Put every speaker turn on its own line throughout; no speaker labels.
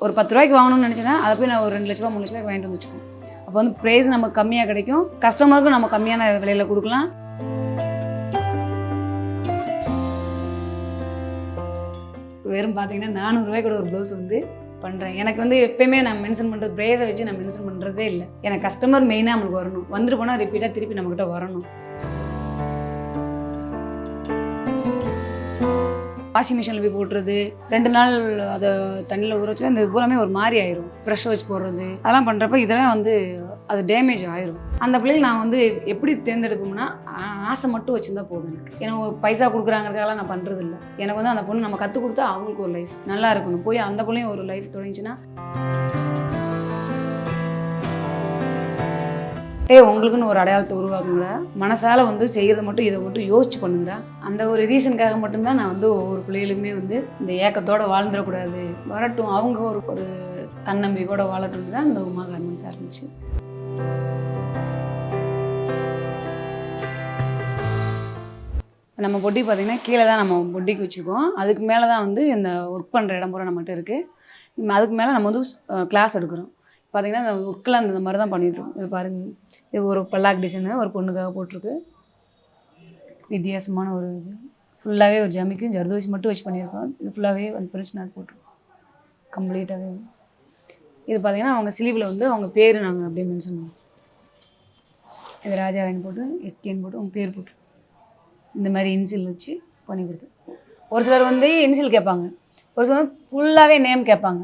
ஒரு 10 ரூபாய்க்கு வாங்கணும்னு நினச்சேன்னா அதை போய் நான் ஒரு 2 லட்ச ரூபா 3 லட்ச ரூபாய்க்கு வாங்கிட்டு வந்துச்சுக்கோம். அப்போ வந்து ப்ரைஸ் நமக்கு கம்மியாக கிடைக்கும், கஸ்டமருக்கும் நம்ம கம்மியான விலையில் கொடுக்கலாம். வெறும் பார்த்தீங்கன்னா 400 ரூபாய் கூட ஒரு ப்ளவுஸ் வந்து பண்ணுறேன். எனக்கு வந்து எப்பயுமே நான் மென்ஷன் பண்ணுறது ப்ரைஸை வச்சு நான் மென்ஷன் பண்ணுறதே இல்லை. எனக்கு கஸ்டமர் மெயினாக நம்மளுக்கு வரணும், வந்துட்டு போனால் ரிப்பீட்டாக திருப்பி நம்மக்கிட்ட வரணும். வாஷிங் மிஷினில் போய் போட்டுறது, 2 நாள் அதை தண்ணியில் ஊற வச்சு அந்த பூராமே ஒரு மாதிரி ஆயிரும். ப்ரெஷ் வச்சு போடுறது அதெல்லாம் பண்ணுறப்ப இதெல்லாம் வந்து அது டேமேஜ் ஆயிரும். அந்த பிள்ளைகள் நான் வந்து எப்படி தேர்ந்தெடுப்போம்னா ஆசை மட்டும் வச்சுருந்தா போதும். எனக்கு பைசா கொடுக்குறாங்கிறதுக்காக நான் பண்ணுறது இல்லை. எனக்கு வந்து அந்த பொண்ணு நம்ம கற்றுக் கொடுத்தா அவங்களுக்கு ஒரு லைஃப் நல்லா இருக்கணும், போய் அந்த பிள்ளையும் ஒரு லைஃப் தொடங்கிச்சுன்னா உங்களுக்குன்னு ஒரு அடையாளத்தை உருவாக்குங்க. மனசால வந்து செய்யறதை மட்டும் இதை மட்டும் யோசிச்சு பண்ணுங்க. அந்த ஒரு ரீசனுக்காக மட்டும்தான் நான் வந்து ஒவ்வொரு பிள்ளைகளுமே வந்து இந்த ஏக்கத்தோடு வாழ்ந்துடக்கூடாது, வரட்டும் அவங்க ஒரு ஒரு தன்னம்பிக்கையோடு வாழட்டும் தான் இந்த உமா கார்மெண்ட்ஸாக இருந்துச்சு. நம்ம பொட்டி பார்த்திங்கன்னா கீழே தான் நம்ம பொட்டிக்கு வச்சுருக்கோம். அதுக்கு மேலே தான் வந்து இந்த ஒர்க் பண்ணுற இடம் பூரா நம்மகிட்ட இருக்குது. அதுக்கு மேலே நம்ம வந்து கிளாஸ் எடுக்கிறோம். பார்த்திங்கன்னா அந்த ஒர்க்கில் அந்த மாதிரி தான் பண்ணிட்டுருக்கோம். இது பாருங்கள், இது ஒரு பல்லாக் டிசைனு ஒரு பொண்ணுக்காக போட்டிருக்கு. வித்தியாசமான ஒரு இது ஃபுல்லாகவே ஒரு ஜமிக்கும் ஜர்தோசி மட்டும் வச்சு பண்ணியிருக்கோம். இது ஃபுல்லாகவே வந்து பிரிச்சு நாட் போட்டிருக்கோம் கம்ப்ளீட்டாகவே. இது பார்த்திங்கன்னா அவங்க ஸ்லீவில் வந்து அவங்க பேர் நாங்கள் அப்படியே மென்ஷன் பண்ணுவோம். இது ராஜாராணி போட்டு எஸ்கேன்னு போட்டு அவங்க பேர் போட்டு இந்த மாதிரி இன்சியல் வச்சு பண்ணி கொடுத்து. ஒரு சிலர் வந்து இன்சியல் கேட்பாங்க, ஒரு சிலர் ஃபுல்லாகவே நேம் கேட்பாங்க.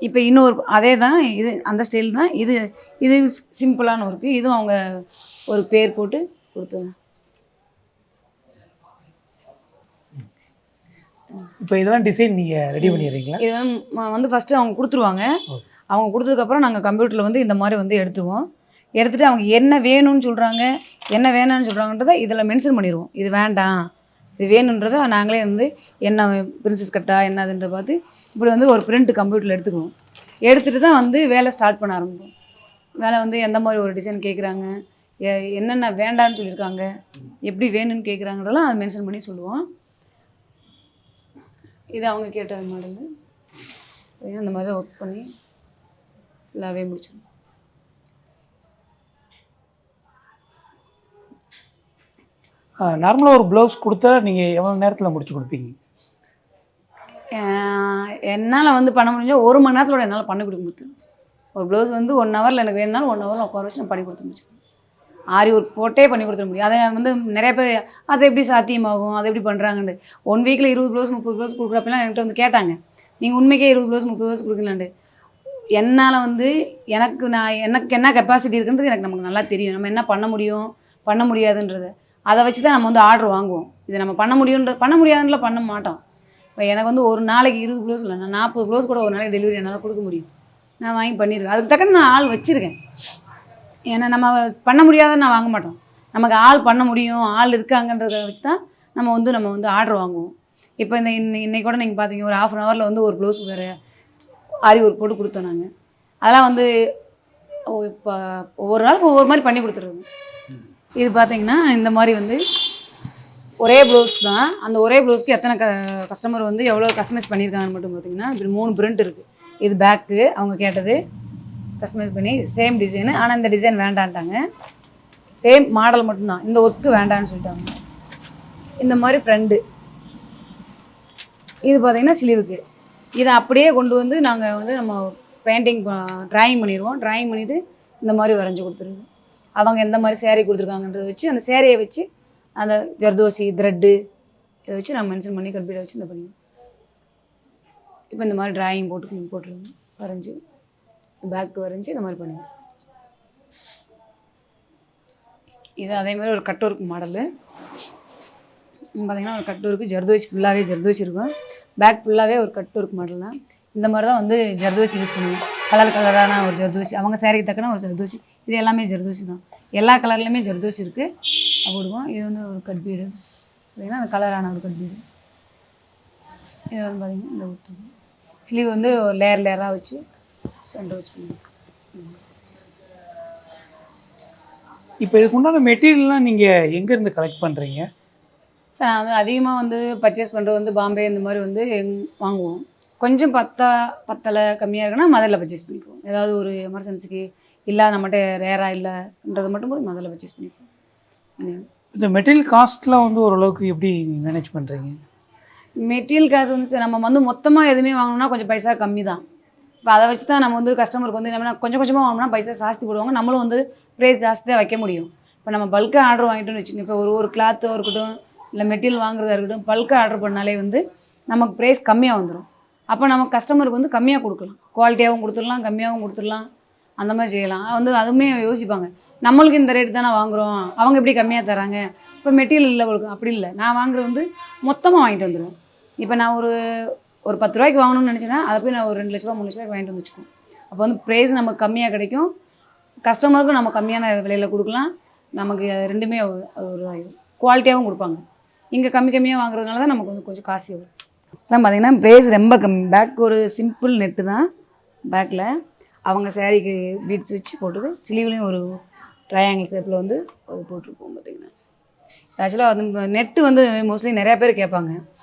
இப்போ இன்னொரு அதே தான், இது அந்த ஸ்டைல் தான். இது இது சிம்பிளான ஒர்க்கு. இதுவும் அவங்க ஒரு பேர் போட்டு கொடுத்தாங்க.
இப்போ இதெல்லாம் டிசைன் நீங்கள் ரெடி பண்ணிடுறீங்களா?
இது வந்து ஃபஸ்ட்டு அவங்க கொடுத்துருவாங்க. அவங்க கொடுத்ததுக்கப்புறம் நாங்கள் கம்ப்யூட்டரில் வந்து இந்த மாதிரி வந்து எடுத்துருவோம். எடுத்துகிட்டு அவங்க என்ன வேணும்னு சொல்கிறாங்க, என்ன வேணான்னு சொல்கிறாங்கன்றதை இதில் மென்ஷன் பண்ணிடுவோம். இது வேண்டாம், இது வேணுன்றதை நாங்களே வந்து என்ன பிரின்சஸ் கட்டா என்னதுன்ற பார்த்து இப்படி வந்து ஒரு பிரிண்ட் கம்ப்யூட்டரில் எடுத்துக்குவோம். எடுத்துகிட்டு தான் வந்து வேலை ஸ்டார்ட் பண்ண ஆரம்பிப்போம். வேலை வந்து எந்த மாதிரி ஒரு டிசைன் கேட்குறாங்க, என்னென்ன வேண்டான்னு சொல்லியிருக்காங்க, எப்படி வேணும்னு கேட்குறாங்கன்றதெல்லாம் அதை மென்ஷன் பண்ணி சொல்லுவோம். இது அவங்க கேட்ட மாடலு அந்த மாதிரி தான் ஒர்க் பண்ணி ஃபுல்லாகவே முடிச்சிடும்.
நார்மலாக ஒரு ப்ளவுஸ் கொடுத்தா நீங்கள் எவ்வளோ நேரத்தில் முடிச்சு கொடுப்பீங்க?
என்னால் வந்து பண்ண முடிஞ்சால் 1 மணி நேரத்தோட என்னால் பண்ணி கொடுக்க முடியும். ஒரு ப்ளவுஸ் வந்து 1 ஹவரில் எனக்கு வேணுனாலும் 1 ஹவரில் உட்கார வச்சு நான் பண்ணி கொடுத்து முடிச்சிடுவேன். ஆரி ஒர்க் போட்டே பண்ணி கொடுத்துட முடியும். அதை வந்து நிறைய பேர் அது எப்படி சாத்தியமாகும், அதை எப்படி பண்ணுறாங்கன்னு 1 வீக்கில் 20 ப்ளவுஸ் 30 ப்ளவுஸ் கொடுக்குறப்பெல்லாம் என்கிட்ட வந்து கேட்டாங்க, நீங்கள் உண்மைக்கே 20 ப்ளவுஸ் 30 ப்ளவுஸ் கொடுக்கலான்ட்டு. என்னால் வந்து எனக்கு என்ன கெப்பாசிட்டி இருக்குன்றது எனக்கு நமக்கு நல்லா தெரியும். நம்ம என்ன பண்ண முடியும் பண்ண முடியாதுன்றது அதை வச்சு தான் நம்ம வந்து ஆர்டர் வாங்குவோம். இதை நம்ம பண்ண முடியாதுன்ற பண்ண மாட்டோம். இப்போ எனக்கு வந்து ஒரு நாளைக்கு 20 ப்ளவுஸ் இல்லை, நான் 40 ப்ளவுஸ் கூட ஒரு நாளைக்கு டெலிவரி என்னால் கொடுக்க முடியும். நான் வாங்கி பண்ணிடுவேன். அதுக்கு தக்கன நான் ஆள் வச்சுருக்கேன். ஏன்னா நம்ம பண்ண முடியாதுன்னு நான் வாங்க மாட்டோம். நமக்கு ஆள் பண்ண முடியும், ஆள் இருக்காங்கன்றதை வச்சு தான் நம்ம வந்து ஆர்டர் வாங்குவோம். இப்போ இன்னைக்கு கூட நீங்கள் பார்த்தீங்க, ஒரு 1/2 ஹவரில் வந்து ஒரு ப்ளவுஸ் வேறு ஆரி ஒர்க் போட்டு கொடுத்தோம் நாங்கள். அதெல்லாம் வந்து இப்போ ஒவ்வொரு நாளுக்கு ஒவ்வொரு மாதிரி பண்ணி கொடுத்துருவோம். இது பார்த்தீங்கன்னா இந்த மாதிரி வந்து ஒரே ப்ளவுஸ் தான். அந்த ஒரே ப்ளவுஸ்க்கு எத்தனை கஸ்டமர் வந்து எவ்வளோ கஸ்டமைஸ் பண்ணியிருக்காங்கன்னு மட்டும் பார்த்தீங்கன்னா இப்படி 3 பிரிண்ட் இருக்குது. இது பேக்கு அவங்க கேட்டது கஸ்டமைஸ் பண்ணி சேம் டிசைனு, ஆனால் இந்த டிசைன் வேண்டான்ட்டாங்க. சேம் மாடல் மட்டும்தான், இந்த ஒர்க்கு வேண்டான்னு சொல்லிட்டாங்க. இந்த மாதிரி ஃப்ரெண்டு இது பார்த்திங்கன்னா ஸ்லீவுக்கு. இதை அப்படியே கொண்டு வந்து நாங்கள் வந்து நம்ம பெயிண்டிங் ட்ராயிங் பண்ணிடுவோம். ட்ராயிங் பண்ணிவிட்டு இந்த மாதிரி வரைஞ்சி கொடுத்துருவோம். அவங்க எந்த மாதிரி சேரீ கொடுத்துருக்காங்கன்றதை வச்சு அந்த சேரீயை வச்சு அந்த ஜர்தோசி த்ரெட்டு இதை வச்சு நான் மென்ஷன் பண்ணி கம்ப்யூட்டர் வச்சு இந்த பண்ணுவோம். இப்போ இந்த மாதிரி ட்ராயிங் போட்டுருவோம், வரைஞ்சி பேக்கு வரைஞ்சி இந்த மாதிரி பண்ணுவோம். இது அதே மாதிரி ஒரு கட் ஒர்க் மாடலு. பார்த்திங்கன்னா ஒரு கட் ஒர்க்கு ஜர்தோசி ஃபுல்லாகவே ஜர்தோசி இருக்கும். பேக் ஃபுல்லாகவே ஒரு கட் ஒர்க் மாடல் தான். இந்த மாதிரி தான் வந்து ஜர்தோசி யூஸ் பண்ணுவோம். கலரான ஒரு ஜர்தோசி, அவங்க சேரீக்கு தக்கன ஒரு ஜர்தோசி. இது எல்லாமே ஜர்தோசி தான். எல்லா கலர்லேயுமே ஜர்தோசி இருக்குது. போடுவோம். இது வந்து ஒரு கட் பீடு, பார்த்திங்கன்னா அந்த கலரான ஒரு கட் பீடு. இது வந்து பார்த்திங்கன்னா இந்த விட்டு ஸ்லீவ் வந்து ஒரு லேயராக வச்சு சென்டர் வச்சு பண்ணுவோம்.
இப்போ இதுக்கு உண்டான மெட்டீரியல்லாம் நீங்கள் எங்கேருந்து கலெக்ட் பண்ணுறீங்க?
சார் நான் வந்து அதிகமாக வந்து பர்ச்சேஸ் பண்ணுறது வந்து பாம்பே இந்த மாதிரி வந்து வாங்குவோம். கொஞ்சம் பத்தலை கம்மியாக இருக்குன்னா மதுரையில் பர்ச்சேஸ் பண்ணிக்குவோம். ஏதாவது ஒரு எமர்ஜென்சிக்கு இல்லாத நம்மகிட்ட ரேராக இல்லைன்றது மட்டும் கூட மதுரையில் பர்ச்சேஸ் பண்ணிக்குவோம்.
இந்த மெட்டீரியல் காஸ்ட்லாம் வந்து ஓரளவுக்கு எப்படி மேனேஜ் பண்ணுறீங்க?
மெட்டீரியல் காசு வந்து சார் நம்ம வந்து மொத்தமாக எதுவுமே வாங்கணும்னா கொஞ்சம் பைசா கம்மி தான். இப்போ அதை வச்சு தான் நம்ம வந்து கஸ்டமருக்கு வந்து என்ன கொஞ்சம் கொஞ்சமாக வாங்கினா பைசா ஜாஸ்தி போடுவாங்க. நம்மளும் வந்து ப்ரைஸ் ஜாஸ்தி தான் வைக்க முடியும். இப்போ நம்ம பல்காக ஆர்டர் வாங்கிட்டோம்னு வச்சுக்கோங்க, இப்போ ஒரு கிளாத்தாக இருக்கட்டும் இல்லை மெட்டீரியல் வாங்குறதா இருக்கட்டும், பல்காக ஆர்டர் பண்ணாலே வந்து நமக்கு ப்ரைஸ் கம்மியாக வந்துடும். அப்போ நம்ம கஸ்டமருக்கு வந்து கம்மியாக கொடுக்கலாம், குவாலிட்டியாகவும் கொடுத்துடலாம், கம்மியாகவும் கொடுத்துடலாம், அந்த மாதிரி செய்யலாம். வந்து அதுவுமே யோசிப்பாங்க, நம்மளுக்கு இந்த ரேட்டு தானே வாங்குகிறோம், அவங்க எப்படி கம்மியாக தராங்க. இப்போ மெட்டீரியல் இல்லை கொடுக்கும், அப்படி இல்லை. நான் வாங்குறது வந்து மொத்தமாக வாங்கிட்டு வந்துடுவேன். இப்போ நான் ஒரு 10 ரூபாய்க்கு வாங்கணும்னு நினச்சேன்னா அதை போய் நான் ஒரு 2 லட்ச ரூபா 3 லட்ச ரூபாய்க்கு வாங்கிட்டு வந்துச்சுக்கோம். அப்போ வந்து ப்ரைஸ் நமக்கு கம்மியாக கிடைக்கும், கஸ்டமருக்கும் நம்ம கம்மியான விலையில் கொடுக்கலாம். நமக்கு ரெண்டுமே ஒரு இதாகிடும், குவாலிட்டியாகவும் கொடுப்பாங்க. இங்கே கம்மியாக வாங்குறதுனால தான் நமக்கு வந்து கொஞ்சம் காசு வரும். அதான் பார்த்திங்கன்னா ப்ரைஸ் ரொம்ப கம்மி. பேக் ஒரு சிம்பிள் நெட்டு தான், பேக்கில் அவங்க சேரீக்கு பீட்ஸ் வச்சு போட்டுது, ஸ்லீவ்லேயும் ஒரு ட்ரையாங்கிள் ஷேப்பில் வந்து அது போட்டிருப்போம். பார்த்திங்கன்னா ஆக்சுவலாக வந்து நெட்டு வந்து மோஸ்ட்லி நிறையா பேர் கேட்பாங்க,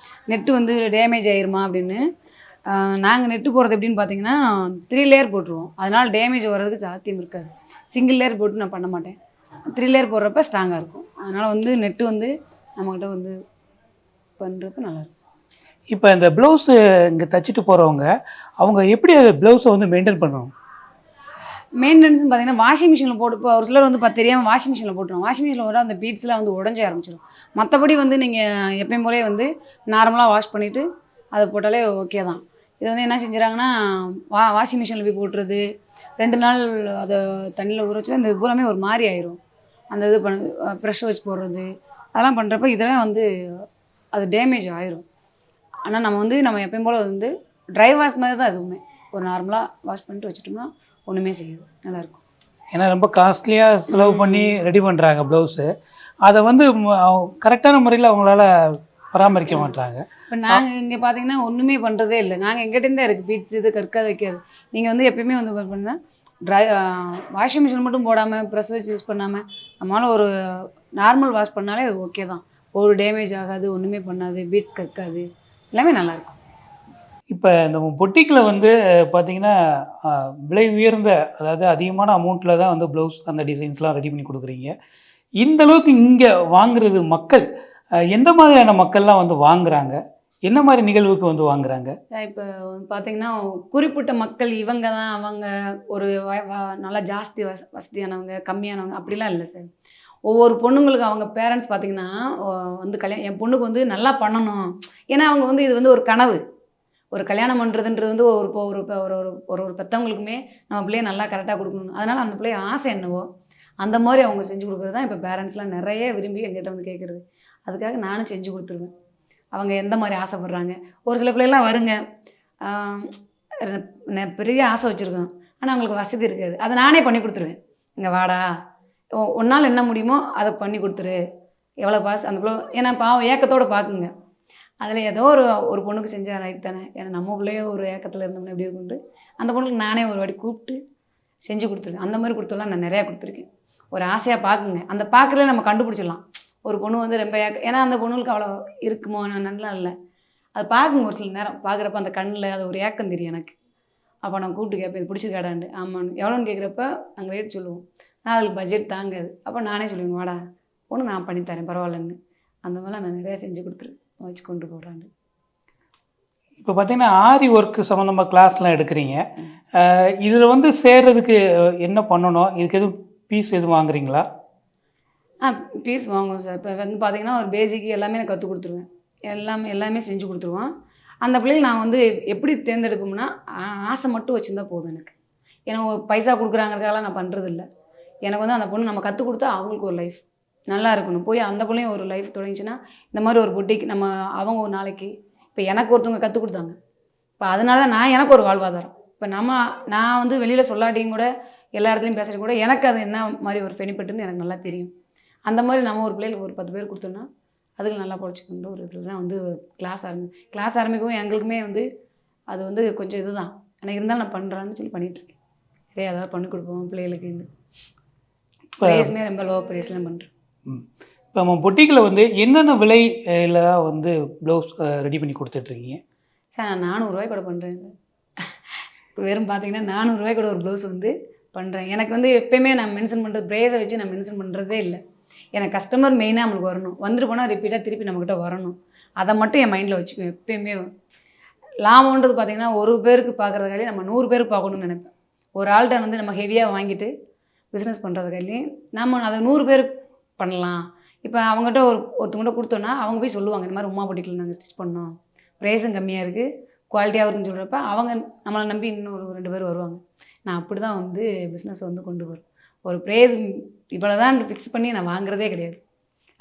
நெட்டு வந்து டேமேஜ் ஆகிருமா அப்படின்னு. நாங்கள் நெட்டு போடுறது எப்படின்னு பார்த்தீங்கன்னா 3 லேயர் போட்டுருவோம். அதனால் டேமேஜ் வர்றதுக்கு சாத்தியம் இருக்காது. சிங்கிள் லேயர் போட்டு நான் பண்ண மாட்டேன். 3 லேயர் போடுறப்ப ஸ்ட்ராங்காக இருக்கும். அதனால் வந்து நெட்டு வந்து நம்மக்கிட்ட வந்து பண்ணுறப்ப நல்லாயிருக்கும்.
இப்போ இந்த ப்ளவுஸு இங்கே தைச்சிட்டு போகிறவங்க அவங்க எப்படி அந்த ப்ளவுஸை வந்து மெயின்டைன் பண்ணணும்?
மெயின்டெனன்ஸ்னு பார்த்தீங்கன்னா வாஷிங் மிஷினில் போட்டு, இப்போ ஒரு சிலர் வந்து தெரியாமல் வாஷிங் மிஷினில் போட்டுருவோம். வாஷிங் மிஷினில் போட்டால் அந்த பீட்ஸ்லாம் வந்து உடஞ்ச ஆரம்பிச்சிடும். மற்றபடி வந்து நீங்கள் எப்பயும் போலே வந்து நார்மலாக வாஷ் பண்ணிவிட்டு அதை போட்டாலே ஓகே தான். இது வந்து என்ன செஞ்சுறாங்கன்னா வாஷிங் மிஷினில் போய் போட்டுறது, 2 நாள் அதை தண்ணியில் ஊற வச்சு அந்த பூராமே ஒரு மாதிரி ஆயிரும். அந்த இது ப்ரெஷ் வச்சு போடுறது அதெல்லாம் பண்ணுறப்ப இதெல்லாம் வந்து அது டேமேஜ் ஆயிரும். ஆனால் நம்ம எப்பயும் போல் வந்து ட்ரை வாஷ் மாதிரி தான் எதுவுமே, ஒரு நார்மலாக வாஷ் பண்ணிட்டு வச்சுட்டோம்னா ஒன்றுமே செய்யாது, நல்லாயிருக்கும்.
ஏன்னா ரொம்ப காஸ்ட்லியாக செலவு பண்ணி ரெடி பண்ணுறாங்க ப்ளவுஸு, அதை வந்து கரெக்டான முறையில் அவங்களால பராமரிக்க மாட்டாங்க.
இப்போ நாங்கள் இங்கே பார்த்தீங்கன்னா ஒன்றுமே பண்ணுறதே இல்லை. நாங்கள் எங்கிட்டேருந்தே இருக்குது பீட்ஸ் இது கற்காது வைக்காது. நீங்கள் வந்து எப்பயுமே வந்து பண்ணால் வாஷிங் மிஷின் மட்டும் போடாமல் ப்ரெஸ் வச்சு யூஸ் பண்ணாமல் நம்மளால் ஒரு நார்மல் வாஷ் பண்ணாலே அது ஓகே தான். ஒரு டேமேஜ் ஆகாது, ஒன்றுமே பண்ணாது, பீட்ஸ் கற்காது, எல்லாமே நல்லாயிருக்கும்.
இப்போ இந்த பொட்டிக்கில் வந்து பார்த்தீங்கன்னா விலை உயர்ந்த, அதாவது அதிகமான அமௌண்ட்டில் தான் வந்து ப்ளவுஸ் அந்த டிசைன்ஸ்லாம் ரெடி பண்ணி கொடுக்குறீங்க. இந்த அளவுக்கு இங்கே வாங்குறது மக்கள் எந்த மாதிரியான மக்கள்லாம் வந்து வாங்குறாங்க, என்ன மாதிரி நிகழ்வுக்கு வந்து வாங்குறாங்க?
இப்போ பார்த்தீங்கன்னா குறிப்பிட்ட மக்கள் இவங்க தான், அவங்க ஒரு நல்லா ஜாஸ்தி வசதியானவங்க கம்மியானவங்க அப்படிலாம் இல்லை சார். ஒவ்வொரு பொண்ணுங்களுக்கு அவங்க பேரண்ட்ஸ் பார்த்தீங்கன்னா வந்து என் பொண்ணுக்கு வந்து நல்லா பண்ணணும், ஏன்னா அவங்க வந்து இது வந்து ஒரு கனவு. ஒரு கல்யாணம் பண்ணுறதுன்றது வந்து ஒரு பெற்றவங்களுக்குமே நம்ம பிள்ளைய நல்லா கரெக்டாக கொடுக்கணும். அதனால் அந்த பிள்ளைய ஆசை என்னவோ அந்த மாதிரி அவங்க செஞ்சு கொடுக்குறது தான் இப்போ பேரண்ட்ஸ்லாம் நிறைய விரும்பி எங்கிட்ட வந்து கேட்குறது. அதுக்காக நானும் செஞ்சு கொடுத்துருவேன், அவங்க எந்த மாதிரி ஆசைப்பட்றாங்க. ஒரு சில பிள்ளைலாம் வருங்க, பெரிய ஆசை வச்சுருக்கோம், ஆனால் அவங்களுக்கு வசதி இருக்காது, அதை நானே பண்ணி கொடுத்துருவேன். இங்கே வாடா, ஒன்றால் என்ன முடியுமோ அதை பண்ணி கொடுத்துரு, எவ்வளோ பாஸ் அந்த பிள்ளை, ஏன்னா பாவம் ஏக்கத்தோடு பார்க்குங்க. அதில் ஏதோ ஒரு பொண்ணுக்கு செஞ்சால் ரைட் தானே, ஏன்னா நம்ம பிள்ளையோ ஒரு ஏக்கத்தில் இருந்தோம்னா எப்படி இருக்குன்ட்டு அந்த பொண்ணுக்கு நானே ஒரு வாட்டி கூப்பிட்டு செஞ்சு கொடுத்துருக்கேன். அந்த மாதிரி கொடுத்தோம்லாம் நான் நிறையா கொடுத்துருக்கேன். ஒரு ஆசையாக பார்க்குங்க, அந்த பார்க்குறதுல நம்ம கண்டுபிடிச்சிடலாம் ஒரு பொண்ணு வந்து ரொம்ப ஏன்னா அந்த பொண்ணுங்களுக்கு அவ்வளோ இருக்குமோ நல்லா இல்லை, அது பார்க்குங்க. ஒரு சில நேரம் பார்க்குறப்ப அந்த கண்ணில் அது ஒரு ஏக்கம் தெரியும் எனக்கு. அப்போ நான் கூப்பிட்டு கேட்பேன், இது பிடிச்சிருக்காடான்ட்டு. ஆமான்னு எவ்வளோன்னு கேட்குறப்ப நாங்கள் ரேட் சொல்லுவோம். நான் அதுக்கு பட்ஜெட் தாங்காது, அப்போ நானே சொல்லுவேன் வாடா பொண்ணு நான் பண்ணித்தரேன் பரவாயில்லன்னு. அந்த மாதிரிலாம் நான் நிறையா செஞ்சு கொடுத்துருவேன், வச்சு கொண்டு போகிறாங்க.
இப்போ பார்த்தீங்கன்னா ஆரி ஒர்க்கு சம்மந்தமாக கிளாஸ்லாம் எடுக்கிறீங்க, இதில் வந்து சேர்றதுக்கு என்ன பண்ணணும், இதுக்கு எதுவும் ஃபீஸ் எதுவும் வாங்குறீங்களா?
ஃபீஸ் வாங்குவோம் சார். இப்போ வந்து பார்த்தீங்கன்னா ஒரு பேசிக் எல்லாமே நான் கற்றுக் கொடுத்துருவேன், எல்லாமே செஞ்சு கொடுத்துருவேன். அந்த பிள்ளைகள் நான் வந்து எப்படி தேர்ந்தெடுக்கணும்னா ஆசை மட்டும் வச்சுருந்தா போதும் எனக்கு. ஏன்னா பைசா கொடுக்குறாங்கிறதுக்காக நான் பண்ணுறதில்ல. எனக்கு வந்து அந்த பொண்ணு நம்ம கற்றுக் கொடுத்தா அவங்களுக்கு ஒரு லைஃப் நல்லா இருக்கணும், போய் அந்த பிள்ளையும் ஒரு லைஃப் தொடங்கிச்சுன்னா இந்த மாதிரி ஒரு புட்டிக்கு அவங்க ஒரு நாளைக்கு இப்போ எனக்கு ஒருத்தவங்க கற்றுக் கொடுத்தாங்க, இப்போ அதனால தான் நான் எனக்கு ஒரு வாழ்வாதாரம். இப்போ நான் வந்து வெளியில் சொல்லாட்டியும் கூட எல்லா இடத்துலையும் பேசுகிறது கூட எனக்கு அது என்ன மாதிரி ஒரு பெனிஃபிட்டுன்னு எனக்கு நல்லா தெரியும். அந்த மாதிரி நம்ம ஒரு பிள்ளைகளுக்கு ஒரு 10 பேர் கொடுத்தோன்னா அதில் நல்லா பொழைச்சிக்கணுன்ற ஒரு இதில் தான் வந்து கிளாஸ் ஆரம்பிக்கவும் எங்களுக்குமே வந்து அது வந்து கொஞ்சம் இதுதான். ஆனால் இருந்தாலும் நான் பண்ணுறான்னு சொல்லி பண்ணிகிட்ருக்கேன். நிறைய ஏதாவது பண்ணி கொடுப்போம் பிள்ளைகளுக்கு. ப்ரைஸுமே ரொம்ப லோ ப்ரைஸ்லாம் பண்ணுறேன்.
இப்போ நம்ம பொட்டிக்கில் வந்து என்னென்ன விலையில் தான் வந்து ப்ளவுஸ் ரெடி பண்ணி கொடுத்துட்ருக்கீங்க?
சார் நான் 400 கூட பண்ணுறேன் சார். வெறும் பார்த்தீங்கன்னா 400 கூட ஒரு ப்ளவுஸ் வந்து பண்ணுறேன். எனக்கு வந்து எப்பயுமே நான் மென்ஷன் பண்ணுறது ப்ரைஸை வச்சு நான் மென்ஷன் பண்ணுறதே இல்லை. எனக்கு கஸ்டமர் மெயினாக நம்மளுக்கு வரணும். வந்துட்டு போனால் ரிப்பீட்டாக திருப்பி நம்மக்கிட்ட வரணும். அதை மட்டும் என் மைண்டில் வச்சுக்குவேன் எப்பயுமே. லாபம்ன்றது பார்த்தீங்கன்னா ஒரு பேருக்கு பார்க்குறதுக்காலே நம்ம 100 பேருக்கு பார்க்கணும்னு நினைப்பேன். ஒரு ஆள்கிட்ட வந்து நம்ம ஹெவியாக வாங்கிட்டு பிஸ்னஸ் பண்ணுறதுக்காலையும் நம்ம அதை 100 பேருக்கு பண்ணலாம். இப்போ அவங்ககிட்ட ஒருத்தவங்கள்ட்ட கொடுத்தோன்னா அவங்க போய் சொல்லுவாங்க, இந்த மாதிரி உமா பொட்டிக்கில் நாங்கள் ஸ்டிச் பண்ணோம், ப்ரைஸும் கம்மியாக இருக்குது, குவாலிட்டியாக இருக்குன்னு சொல்கிறப்ப அவங்க நம்மளை நம்பி இன்னும் ஒரு 2 பேர் வருவாங்க. நான் அப்படி தான் வந்து பிஸ்னஸ் வந்து கொண்டு வரும். ஒரு ப்ரைஸ் இவ்வளோ தான் ஃபிக்ஸ் பண்ணி நான் வாங்குறதே கிடையாது.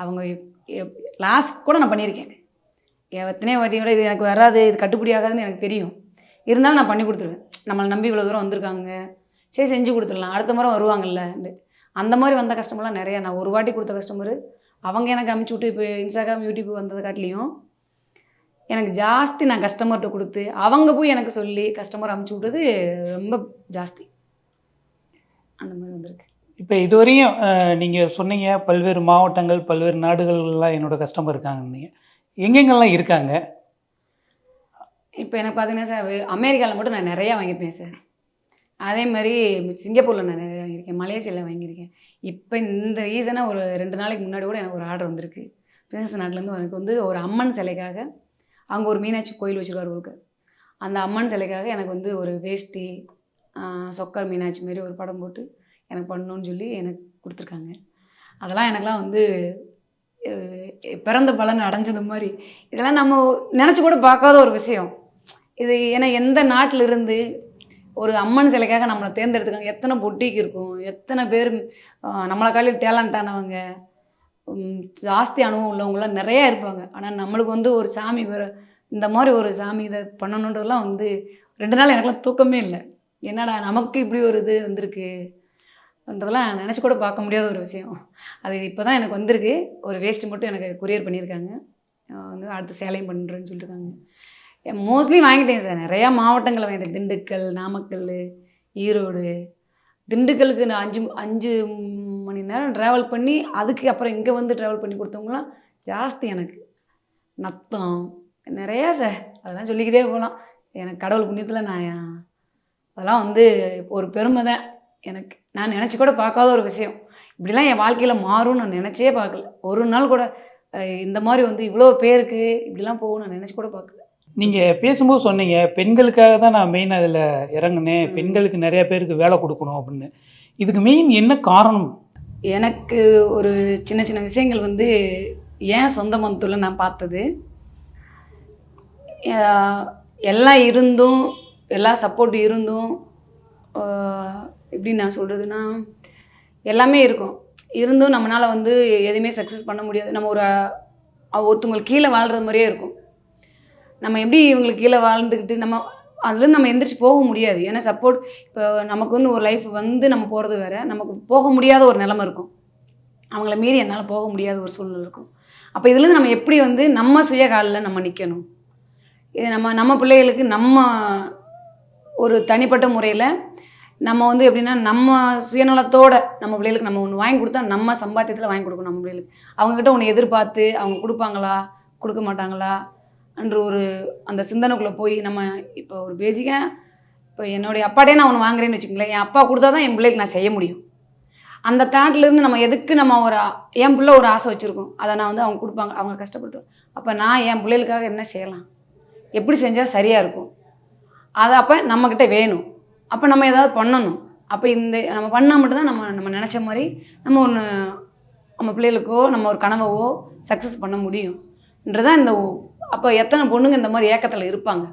அவங்க லாஸ் கூட நான் பண்ணியிருக்கேன். எத்தனையோ வாட்டியோட இது எனக்கு வராது, இது கட்டுப்படி ஆகாதுன்னு எனக்கு தெரியும். இருந்தாலும் நான் பண்ணி கொடுத்துருவேன். நம்மளை நம்பி இவ்வளோ தூரம் வந்திருக்காங்க, சரி செஞ்சு கொடுத்துடலாம், அடுத்த முறை வருவாங்கல்ல. அந்த மாதிரி வந்த கஸ்டமர்லாம் நிறையா. நான் ஒரு வாட்டி கொடுத்த கஸ்டமரு அவங்க எனக்கு அமுச்சு விட்டு இப்போ இன்ஸ்டாகிராம் யூடியூப் வந்ததை காட்டிலையும் எனக்கு ஜாஸ்தி நான் கஸ்டமர்கிட்ட கொடுத்து அவங்க போய் எனக்கு சொல்லி கஸ்டமர் அமுச்சு விட்டது ரொம்ப ஜாஸ்தி. அந்த மாதிரி வந்திருக்கு.
இப்போ இதுவரையும் நீங்கள் சொன்னீங்க பல்வேறு மாவட்டங்கள் பல்வேறு நாடுகள்லாம் என்னோடய கஸ்டமர் இருக்காங்கன்னீங்க. எங்கெங்கெல்லாம் இருக்காங்க?
இப்போ எனக்கு பார்த்தீங்கன்னா சார் அமெரிக்காவில் மட்டும் நான் நிறையா வாங்கியிருப்பேன் சார். அதே மாதிரி சிங்கப்பூரில் நான் நிறையா வாங்கியிருக்கேன், மலேசியாவில் வாங்கியிருக்கேன். இப்போ இந்த ரீசனாக ஒரு 2 நாளைக்கு முன்னாடி கூட எனக்கு ஒரு ஆர்டர் வந்திருக்கு. பிரின்சஸ் நாட்டிலேருந்து எனக்கு வந்து ஒரு அம்மன் சிலைக்காக, அங்கே ஒரு மீனாட்சி கோயில் வச்சுருக்காரு உங்களுக்கு, அந்த அம்மன் சிலைக்காக எனக்கு வந்து ஒரு வேஷ்டி சொக்கர் மீனாட்சி மாரி ஒரு படம் போட்டு எனக்கு பண்ணணுன்னு சொல்லி எனக்கு கொடுத்துருக்காங்க. அதெல்லாம் எனக்கெலாம் வந்து பிறந்த பலன் அடைஞ்சது மாதிரி. இதெல்லாம் நம்ம நினச்சி கூட பார்க்காத ஒரு விஷயம் இது. ஏன்னா எந்த நாட்டிலிருந்து ஒரு அம்மன் சிலைக்காக நம்மளை தேர்ந்தெடுத்துக்காங்க. எத்தனை பொட்டிக்கு இருக்கும், எத்தனை பேர் நம்மளை காலையில் டேலண்டானவங்க, ஜாஸ்தி அனுபவம் உள்ளவங்களாம் நிறையா இருப்பாங்க. ஆனால் நம்மளுக்கு வந்து ஒரு சாமி வேறு இந்த மாதிரி ஒரு சாமி இதை பண்ணணுன்றதெல்லாம் வந்து 2 நாள் எனக்குலாம் தூக்கமே இல்லை. என்னடா நமக்கு இப்படி ஒரு இது வந்திருக்குன்றதெல்லாம் நினச்சி கூட பார்க்க முடியாத ஒரு விஷயம். அது இப்போ தான் எனக்கு வந்திருக்கு. ஒரு வேஸ்ட்டு மட்டும் எனக்கு கொரியர் பண்ணியிருக்காங்க. வந்து அடுத்த சேலையும் பண்ணுறேன்னு சொல்லியிருக்காங்க. மோஸ்ட்லி வாங்கிட்டேன் சார். நிறையா மாவட்டங்களில் வாங்கிட்டேன். திண்டுக்கல், நாமக்கல், ஈரோடு. திண்டுக்கலுக்கு நான் 5 மணி நேரம் ட்ராவல் பண்ணி அதுக்கு அப்புறம் இங்கே வந்து ட்ராவல் பண்ணி கொடுத்தவங்களாம் ஜாஸ்தி. எனக்கு நத்தம் நிறையா சார். அதெல்லாம் சொல்லிக்கிட்டே போகலாம். எனக்கு கடவுள் புண்ணியத்தில் நான் அதெல்லாம் வந்து ஒரு பெருமை தான் எனக்கு. நான் நினச்சி கூட பார்க்காத ஒரு விஷயம். இப்படிலாம் என் வாழ்க்கையில் மாறும்னு நான் நினச்சே பார்க்கல. ஒரு நாள் கூட இந்த மாதிரி வந்து இவ்வளோ பேருக்கு இப்படிலாம் போகும் நான் நினச்சி கூட பார்க்கல.
நீங்கள் பேசும்போது சொன்னீங்க பெண்களுக்காக தான் நான் மெயினாக இதில் இறங்குனேன், பெண்களுக்கு நிறைய பேருக்கு வேலை கொடுக்கணும் அப்படின்னு. இதுக்கு மெயின் என்ன காரணம்?
எனக்கு ஒரு சின்ன சின்ன விஷயங்கள் வந்து ஏன் சொந்த மந்தத்தில் நான் பார்த்தது, எல்லாம் இருந்தும் எல்லா சப்போர்ட் இருந்தும் எப்படி நான் சொல்கிறதுனா எல்லாமே இருக்கும், இருந்தும் நம்மளால் வந்து எதுவுமே சக்ஸஸ் பண்ண முடியாது. நம்ம ஒருத்தவங்களுக்கு கீழே வாழ்கிறது மாதிரியே இருக்கும். நம்ம எப்படி இவங்களுக்கு கீழே வாழ்ந்துக்கிட்டு நம்ம அதுலேருந்து நம்ம எந்திரிச்சு போக முடியாது. ஏன்னா சப்போர்ட் இப்போ நமக்கு வந்து ஒரு லைஃப் வந்து நம்ம போகிறது வேறு, நமக்கு போக முடியாத ஒரு நிலமை இருக்கும். அவங்கள மீறி என்னால் போக முடியாத ஒரு சூழ்நிலை இருக்கும். அப்போ இதுலேருந்து நம்ம எப்படி வந்து நம்ம சுய காலில் நம்ம நிற்கணும், இது நம்ம பிள்ளைகளுக்கு நம்ம ஒரு தனிப்பட்ட முறையில் நம்ம வந்து எப்படின்னா நம்ம சுயநலத்தோடு நம்ம பிள்ளைகளுக்கு நம்ம ஒன்று வாங்கி கொடுத்தா நம்ம சம்பாத்தியத்தில் வாங்கி கொடுக்கணும். நம்ம பிள்ளைகளுக்கு அவங்கக்கிட்ட ஒன்று எதிர்பார்த்து அவங்க கொடுப்பாங்களா கொடுக்க மாட்டாங்களா என்ற ஒரு அந்த சிந்தனைக்குள்ளே போய் நம்ம இப்போ ஒரு பேசிக்காக இப்போ என்னுடைய அப்பாட்டே நான் ஒன்று வாங்குறேன்னு வச்சுக்கங்களேன், என் அப்பா கொடுத்தா தான் என் பிள்ளைக்கு நான் செய்ய முடியும். அந்த தாட்லேருந்து நம்ம எதுக்கு நம்ம என் பிள்ளை ஒரு ஆசை வச்சுருக்கோம், அதை நான் வந்து அவங்க கொடுப்பாங்க, அவங்க கஷ்டப்பட்டு, அப்போ நான் என் பிள்ளைகளுக்காக என்ன செய்யலாம், எப்படி செஞ்சால் சரியாக இருக்கும், அது அப்போ நம்மக்கிட்ட வேணும். அப்போ நம்ம ஏதாவது பண்ணணும். அப்போ நம்ம பண்ணால் மட்டும்தான் நம்ம நினச்ச மாதிரி நம்ம ஒன்று நம்ம பிள்ளைகளுக்கோ நம்ம ஒரு கனவோ சக்ஸஸ் பண்ண முடியும்ன்றதான் அப்போ எத்தனை பொண்ணுங்க இந்த மாதிரி ஏக்கத்தில் இருப்பாங்க.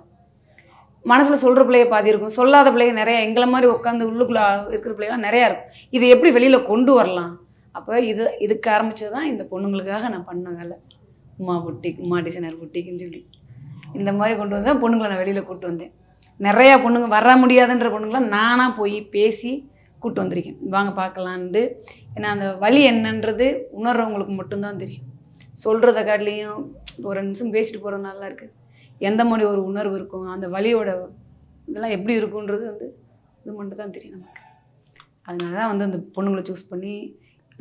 மனசில் சொல்கிற பிள்ளைய பாதி இருக்கும், சொல்லாத பிள்ளைங்க நிறையா, எங்களை மாதிரி உட்காந்து உள்ளுக்குள்ளே இருக்கிற பிள்ளைலாம் நிறையா இருக்கும். இதை எப்படி வெளியில் கொண்டு வரலாம்? அப்போ இதுக்கு ஆரம்பித்தது தான் இந்த பொண்ணுங்களுக்காக நான் பண்ண வேலை. உமா புட்டிக், உமா டிசைனர் புட்டிக்குன்னு சொல்லி இந்த மாதிரி கொண்டு வந்து தான் பொண்ணுங்களை நான் வெளியில் கூப்பிட்டு வந்தேன். நிறையா பொண்ணுங்க வர முடியாதுன்ற பொண்ணுங்களாம் நானாக போய் பேசி கூப்பிட்டு வந்திருக்கேன், வாங்க பார்க்கலான்ட்டு. ஏன்னா அந்த வலி என்னன்றது உணர்றவங்களுக்கு மட்டும்தான் தெரியும். சொல்கிறத காட்டிலையும் இப்போ ஒரு 2 நிமிஷம் பேசிட்டு போகிறது நல்லா இருக்குது, எந்த மாதிரி ஒரு உணர்வு இருக்கும், அந்த வலியோட இதெல்லாம் எப்படி இருக்குன்றது வந்து இது மட்டும் தான் தெரியும் நமக்கு. அதனால தான் வந்து அந்த பொண்ணுங்களை சூஸ் பண்ணி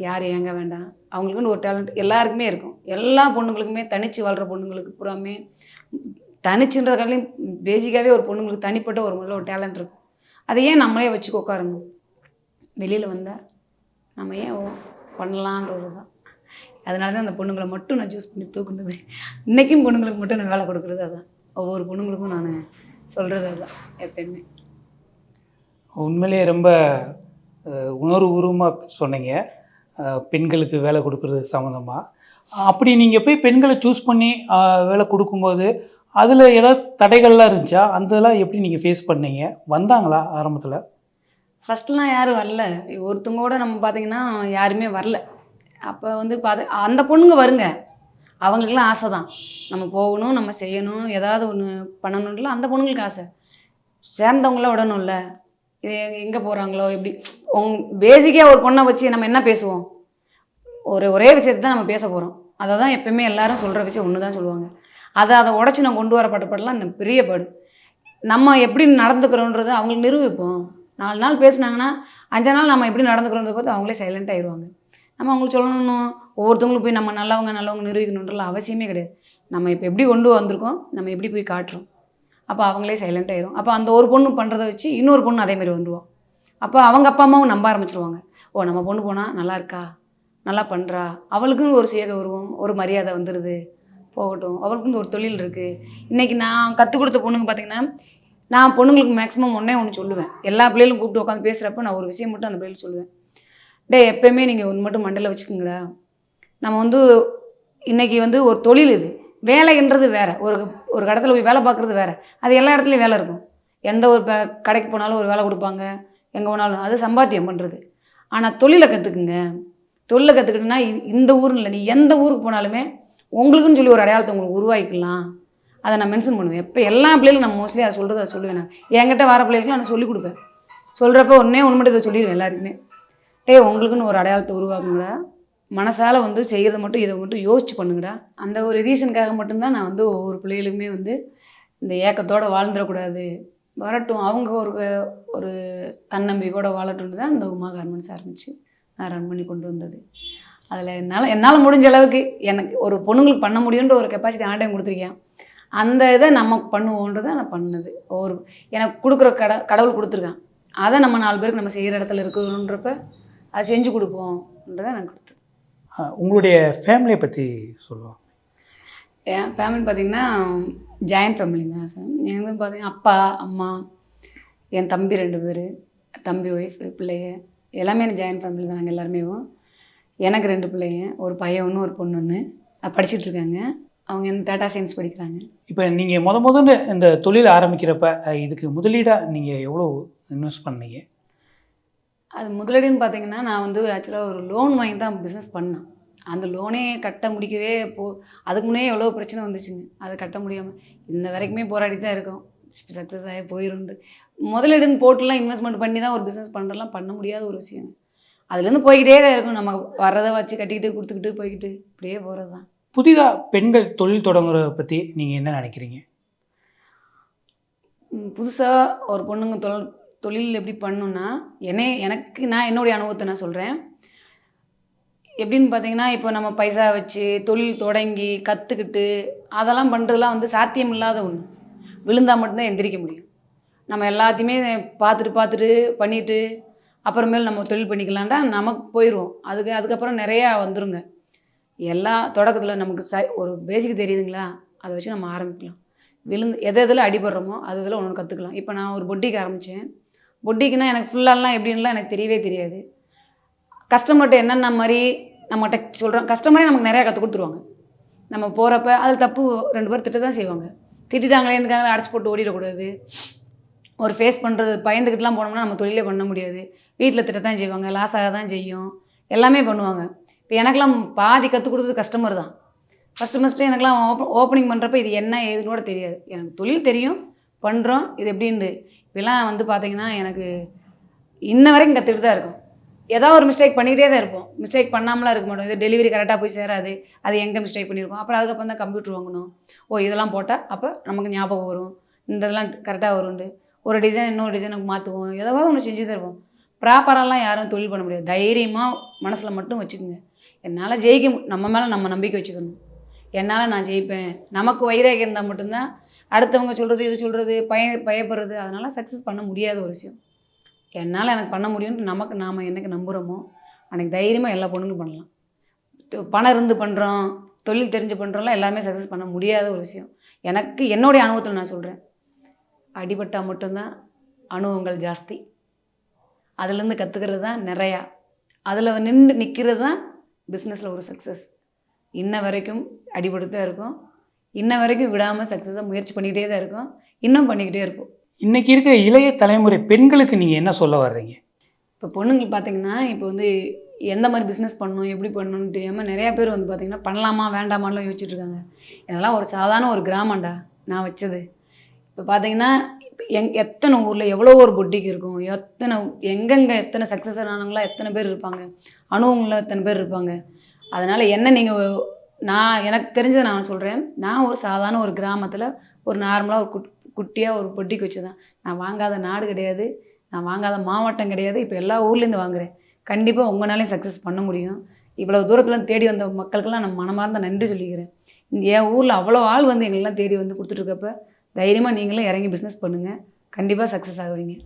யார் ஏங்க வேண்டாம். அவங்களுக்குன்னு ஒரு டேலண்ட் எல்லாருக்குமே இருக்கும். எல்லா பொண்ணுங்களுக்குமே தனிச்சு வாழ்ற பொண்ணுங்களுக்கு பூராமே தனிச்சுன்றதுக்காலையும் பேசிக்காவே ஒரு பொண்ணுங்களுக்கு தனிப்பட்ட ஒரு முதல்ல ஒரு டேலண்ட் இருக்கும். அதை ஏன் நம்மளே வச்சு உட்காரணும்? வெளியில் வந்தால் நம்ம ஏன் பண்ணலான்றது தான். அதனால தான் அந்த பொண்ணுங்களை மட்டும் நான் சூஸ் பண்ணி தூக்குனது. இன்றைக்கும் பொண்ணுங்களுக்கு மட்டும் நான் வேலை கொடுக்குறது அதான். ஒவ்வொரு பொண்ணுங்களுக்கும் நான் சொல்கிறது அதுதான் எப்பயுமே.
உண்மையிலேயே ரொம்ப உணர்வுபூர்வமாக சொன்னீங்க. பெண்களுக்கு வேலை கொடுக்குறது சம்மந்தமாக. அப்படி நீங்கள் போய் பெண்களை சூஸ் பண்ணி வேலை கொடுக்கும்போது அதில் ஏதாவது தடைகள்லாம் இருந்துச்சா? அதெல்லாம் எப்படி நீங்கள் ஃபேஸ் பண்ணீங்க? வந்தாங்களா ஆரம்பத்தில்?
ஃபஸ்ட்லாம் யாரும் வரல. ஒருத்தவங்க கூட நம்ம பார்த்தீங்கன்னா யாருமே வரல. அப்போ வந்து அந்த பொண்ணுங்க வருங்க. அவங்களுக்குலாம் ஆசை தான். நம்ம போகணும், நம்ம செய்யணும், ஏதாவது ஒன்று பண்ணணுன்ட்டுலாம் அந்த பொண்ணுங்களுக்கு ஆசை. சேர்ந்தவங்களாம் விடணும்ல. இது எங்கே போகிறாங்களோ எப்படி பேசிக்காக ஒரு பொண்ணை வச்சு நம்ம என்ன பேசுவோம்? ஒரே விஷயத்தை தான் நம்ம பேச போகிறோம். அதை தான் எப்பயுமே எல்லாரும் சொல்கிற விஷயம் ஒன்று தான் சொல்லுவாங்க. அதை உடச்சி நான் கொண்டு வரப்பட்டப்படலாம் இந்த பெரிய பாடு. நம்ம எப்படி நடந்துக்கிறோன்றதை அவங்களுக்கு நிரூபிப்போம். 4 நாள் பேசுனாங்கன்னா 5 நாள் நம்ம எப்படி நடந்துக்கிறோன்றதை பார்த்து அவங்களே சைலண்ட் ஆயிடுவாங்க. நம்ம அவங்களுக்கு சொல்லணும், ஒவ்வொருத்தவங்களும் போய் நம்ம நல்லவங்க நிரூபிக்கணுன்றல அவசியமே கிடையாது. நம்ம இப்போ எப்படி கொண்டு வந்திருக்கோம், நம்ம எப்படி போய் காட்டுறோம். அப்போ அவங்களே சைலண்ட் ஆயிரும். அப்போ அந்த ஒரு பொண்ணு பண்ணுறதை வச்சு இன்னொரு பொண்ணு அதேமாதிரி வந்துடுவோம். அப்போ அவங்க அப்பா அம்மாவும் நம்ப ஆரம்பிச்சிருவாங்க. ஓ, நம்ம பொண்ணு போனால் நல்லா இருக்கா, நல்லா பண்ணுறா, அவளுக்குன்னு ஒரு சுய கௌரவம், ஒரு மரியாதை வந்துடுது, போகட்டும், அவளுக்குன்னு ஒரு தொழில் இருக்குது. இன்றைக்கி நான் கற்றுக் கொடுத்த பொண்ணுங்க பார்த்திங்கன்னா, நான் பொண்ணுங்களுக்கு மேக்ஸிமம் ஒன்று சொல்லுவேன். எல்லா பிள்ளைகளும் கூப்பிட்டு உட்காந்து பேசுகிறப்ப நான் ஒரு விஷயம் மட்டும் அந்த பிள்ளைகளுக்கு சொல்லுவேன். எப்போயுமே நீங்கள் ஒன்று மட்டும் மண்டையில் வச்சுக்கோங்கடா. நம்ம வந்து இன்றைக்கி வந்து ஒரு தொழில் இது. வேலைன்றது வேறு. ஒரு இடத்துல போய் வேலை பார்க்குறது வேறு. அது எல்லா இடத்துலையும் வேலை இருக்கும். எந்த ஒரு கடைக்கு போனாலும் ஒரு வேலை கொடுப்பாங்க, எங்கே போனாலும் அது சம்பாத்தியம் பண்ணுறது. ஆனால் தொழிலை கற்றுக்குங்க. தொழிலை கற்றுக்கிட்டுனா இந்த ஊரில் இல்லை, நீ எந்த ஊருக்கு போனாலுமே உங்களுக்குன்னு சொல்லி ஒரு அடையாளத்தை உங்களுக்கு உருவாக்கிக்கலாம். அதை நான் மென்ஷன் பண்ணுவேன். எப்போ எல்லா பிள்ளைகளும் நான் மோஸ்ட்லி அதை சொல்லுவேன். நான் என்கிட்ட வர பிள்ளைகளுக்கு நான் சொல்லிக் கொடுப்பேன். சொல்கிறப்ப ஒன்று மட்டும் இதை சொல்லிடுவேன் எல்லாருக்குமே. உங்களுக்குன்னு ஒரு அடையாளத்தை உருவாக்குங்கடா, மனசால் வந்து செய்கிறத மட்டும் இதை மட்டும் யோசிச்சு பண்ணுங்கடா. அந்த ஒரு ரீசனுக்காக மட்டும்தான் நான் வந்து ஒவ்வொரு பிள்ளைகளுமே வந்து இந்த ஏக்கத்தோடு வாழ்ந்துடக்கூடாது, வரட்டும், அவங்க ஒரு தன்னம்பிக்கையோடு வாழட்டும்னு தான் இந்த உமா கார்மெண்ட்ஸ் ஆரம்பித்து நான் ரன் பண்ணி கொண்டு வந்தது. அதில் என்னால் முடிஞ்ச அளவுக்கு எனக்கு ஒரு பொண்ணுங்களுக்கு பண்ண முடியுன்ற ஒரு கெப்பாசிட்டி ஆண்டையும் கொடுத்துருக்கேன். அந்த இதை நம்ம பண்ணுவோன்றதை நான் பண்ணது. எனக்கு கொடுக்குற கடவுள் கொடுத்துருக்கான். அதை நம்ம 4 பேருக்கு நம்ம செய்கிற இடத்துல இருக்குன்றப்ப அதை செஞ்சு கொடுப்போம்ன்றதை நான் கொடுத்துருக்கேன்.
உங்களுடைய ஃபேமிலியை பற்றி சொல்லுவோம்.
என் ஃபேமிலி பார்த்திங்கன்னா ஜாயின்ட் ஃபேமிலி தான் சார். எனக்கு வந்து பார்த்திங்கன்னா அப்பா, அம்மா, என் தம்பி 2 பேர், தம்பி ஒய்ஃப், பிள்ளைங்க எல்லாமே எனக்கு ஜாயின்ட் ஃபேமிலி தான். நாங்கள் எல்லாருமே எனக்கு 2 பிள்ளைங்க, ஒரு பையன் ஒன்று, ஒரு பொண்ணு ஒன்று படிச்சுட்ருக்காங்க. அவங்க டேட்டா சயின்ஸ் படிக்கிறாங்க. இப்போ
நீங்கள் முதல்ல இந்த தொழில் ஆரம்பிக்கிறப்ப இதுக்கு முதலீடாக நீங்கள் எவ்வளோ இன்வெஸ்ட் பண்ணீங்க?
அது முதலீடுன்னு பார்த்தீங்கன்னா, நான் வந்து ஆக்சுவலாக ஒரு லோன் வாங்கி தான் பிஸ்னஸ் பண்ணேன். அந்த லோனே கட்ட முடிக்கவே அதுக்கு முன்னே எவ்வளோ பிரச்சனை வந்துச்சுங்க. அதை கட்ட முடியாமல் இன்ன வரைக்குமே போராடி தான் இருக்கோம். சக்ஸஸ் ஆகி போயிருந்து முதலீடுன்னு போட்டுலாம் இன்வெஸ்ட்மெண்ட் பண்ணி தான் ஒரு பிஸ்னஸ் பண்ணுறலாம் பண்ண முடியாத ஒரு விஷயம். அதுலேருந்து போய்கிட்டே தான் இருக்கும். நம்ம வர்றதை வச்சு கட்டிக்கிட்டு கொடுத்துக்கிட்டு போய்கிட்டு இப்படியே போகிறது தான்.
புதிதாக பெண்கள் தொழில் தொடங்குறத பற்றி நீங்கள் என்ன நினைக்கிறீங்க?
புதுசாக ஒரு பொண்ணுங்க தொழில் எப்படி பண்ணணுன்னா, நான் என்னுடைய அனுபவத்தை நான் சொல்கிறேன். எப்படின்னு பார்த்தீங்கன்னா, இப்போ நம்ம பைசா வச்சு தொழில் தொடங்கி கற்றுக்கிட்டு அதெல்லாம் பண்ணுறதுலாம் வந்து சாத்தியம் இல்லாத ஒன்று. விழுந்தால் மட்டும்தான் எந்திரிக்க முடியும். நம்ம எல்லாத்தையுமே பார்த்துட்டு பண்ணிவிட்டு அப்புறமேல் நம்ம தொழில் பண்ணிக்கலான்டா நமக்கு போயிடுவோம். அதுக்கப்புறம் நிறையா வந்துருங்க. தொடக்கத்தில் நமக்கு ஒரு பேசிக் தெரியுதுங்களா, அதை வச்சு நம்ம ஆரம்பிக்கலாம். எதில் அடிபடுறோமோ அது இதில் ஒன்று கற்றுக்கலாம். இப்போ நான் ஒரு பொட்டிக்கு ஆரம்பித்தேன். பொட்டிக்குன்னா எனக்கு ஃபுல்லாலாம் எப்படின்லாம் எனக்கு தெரியவே தெரியாது. கஸ்டமர்கிட்ட என்னென்ன மாதிரி நம்மகிட்ட சொல்கிறோம், கஸ்டமரே நமக்கு நிறையா கற்றுக் கொடுத்துருவாங்க. நம்ம போகிறப்ப அது தப்பு 2 பேர் திட்ட தான் செய்வாங்க. திட்டாங்களேன்னுக்காக அடைச்சி போட்டு ஓடிடக்கூடாது. ஒரு ஃபேஸ் பண்ணுறது பயந்துக்கிட்டுலாம் போனோம்னா நம்ம தொழிலே பண்ண முடியாது. வீட்டில் திட்ட தான் செய்வாங்க, லாஸ் ஆக தான் செய்யும், எல்லாமே பண்ணுவாங்க. இப்போ எனக்கெல்லாம் பாதி கற்றுக் கொடுத்தது கஸ்டமர் தான். கஸ்டமர்ஸ்ட்டு எனக்கெல்லாம் ஓப்பனிங் பண்ணுறப்ப இது என்ன ஏதுன்னு கூட தெரியாது. எனக்கு தொழில் தெரியும், பண்ணுறோம், இது எப்படின்னு. இப்போலாம் வந்து பார்த்திங்கன்னா எனக்கு இன்ன வரைக்கும் கற்றுக்கிட்டு தான் இருக்கும். ஏதாவது ஒரு மிஸ்டேக் பண்ணிக்கிட்டே தான் இருப்போம். மிஸ்டேக் பண்ணாமலாம் இருக்க மாட்டோம். இது டெலிவரி கரெக்டாக போய் சேராது, அது எங்கே மிஸ்டேக் பண்ணியிருக்கோம். அப்புறம் அதுக்கப்புறம் தான் கம்ப்யூட்டர் வாங்கணும். இதெல்லாம் போட்டால் அப்போ நமக்கு ஞாபகம் வரும், இந்த இதெல்லாம் கரெக்டாக வரும்ண்டு ஒரு டிசைன் இன்னொரு டிசைனுக்கு மாற்றுவோம். ஏதாவது ஒன்று செஞ்சு தான் இருப்போம். ப்ராப்பராலாம் யாரும் தொழில் பண்ண முடியாது. தைரியமாக மனசில் மட்டும் வச்சுக்கோங்க. என்னால் ஜெயிக்க நம்ம மேலே நம்ம நம்பிக்கை வச்சுக்கணும். என்னால் நான் ஜெயிப்பேன். நமக்கு வைராகியம் இருந்தால் மட்டும்தான் அடுத்தவங்க சொல்கிறது இது சொல்கிறது பயப்படுறது அதனால் சக்ஸஸ் பண்ண முடியாத ஒரு விஷயம். என்னால் எனக்கு பண்ண முடியும்னு நாம் என்னைக்கு நம்புகிறோமோ அன்றைக்கி தைரியமாக எல்லா பொண்ணுங்களும் பண்ணலாம். பணம் இருந்து பண்ணுறோம், தொழில் தெரிஞ்சு பண்ணுறோம்லாம் எல்லாருமே சக்ஸஸ் பண்ண முடியாத ஒரு விஷயம். எனக்கு என்னுடைய அனுபவத்தில் நான் சொல்கிறேன். அடிபட்டால் மட்டும்தான் அனுபவங்கள் ஜாஸ்தி. அதுலேருந்து கற்றுக்கிறது தான் நிறையா. அதில் நிற்கிறது தான் பிஸ்னஸில் ஒரு சக்ஸஸ். இன்ன வரைக்கும் அடிபட்டு தான் இருக்கும். இன்ன வரைக்கும் விடாமல் சக்ஸஸாக முயற்சி பண்ணிக்கிட்டே தான் இருக்கோம். இன்னும் பண்ணிக்கிட்டே இருப்போம்.
இன்றைக்கி இருக்க இளைய தலைமுறை பெண்களுக்கு நீங்கள் என்ன சொல்ல வர்றீங்க?
இப்போ பொண்ணுங்களுக்கு பார்த்தீங்கன்னா, இப்போ வந்து எந்த மாதிரி பிஸ்னஸ் பண்ணணும், எப்படி பண்ணணும்னு தெரியாமல் நிறையா பேர் வந்து பார்த்திங்கன்னா பண்ணலாமா வேண்டாமான்லாம் யோசிச்சுட்ருக்காங்க. இதெல்லாம் ஒரு சாதாரண ஒரு கிராமம்டா நான் வச்சது. இப்போ பார்த்தீங்கன்னா எத்தனை ஊரில் எவ்வளோ ஒரு பொட்டிக்கு இருக்கும், எங்கெங்கே எத்தனை சக்ஸஸ் ஆனவங்களாம் எத்தனை பேர் இருப்பாங்க, அனுபவங்களில் எத்தனை பேர் இருப்பாங்க. அதனால் என்ன நீங்கள் எனக்கு தெரிஞ்சதை நான் சொல்கிறேன். நான் ஒரு சாதாரண ஒரு கிராமத்தில் ஒரு நார்மலாக ஒரு குட்டியாக ஒரு பொட்டிக்கு வச்சு தான். நான் வாங்காத நாடு கிடையாது, நான் வாங்காத மாவட்டம் கிடையாது. இப்போ எல்லா ஊர்லேருந்து வாங்குகிறேன். கண்டிப்பாக உங்களாலையும் சக்ஸஸ் பண்ண முடியும். இவ்வளோ தூரத்தில் தேடி வந்த மக்களுக்கெல்லாம் நான் மனமார்ந்த நன்றி சொல்லிக்கிறேன். என் ஊரில் அவ்வளோ ஆள் வந்து எங்களெல்லாம் தேடி வந்து கொடுத்துட்ருக்கப்ப தைரியமாக நீங்களும் இறங்கி பிஸ்னஸ் பண்ணுங்கள். கண்டிப்பாக சக்ஸஸ் ஆகுவீங்க.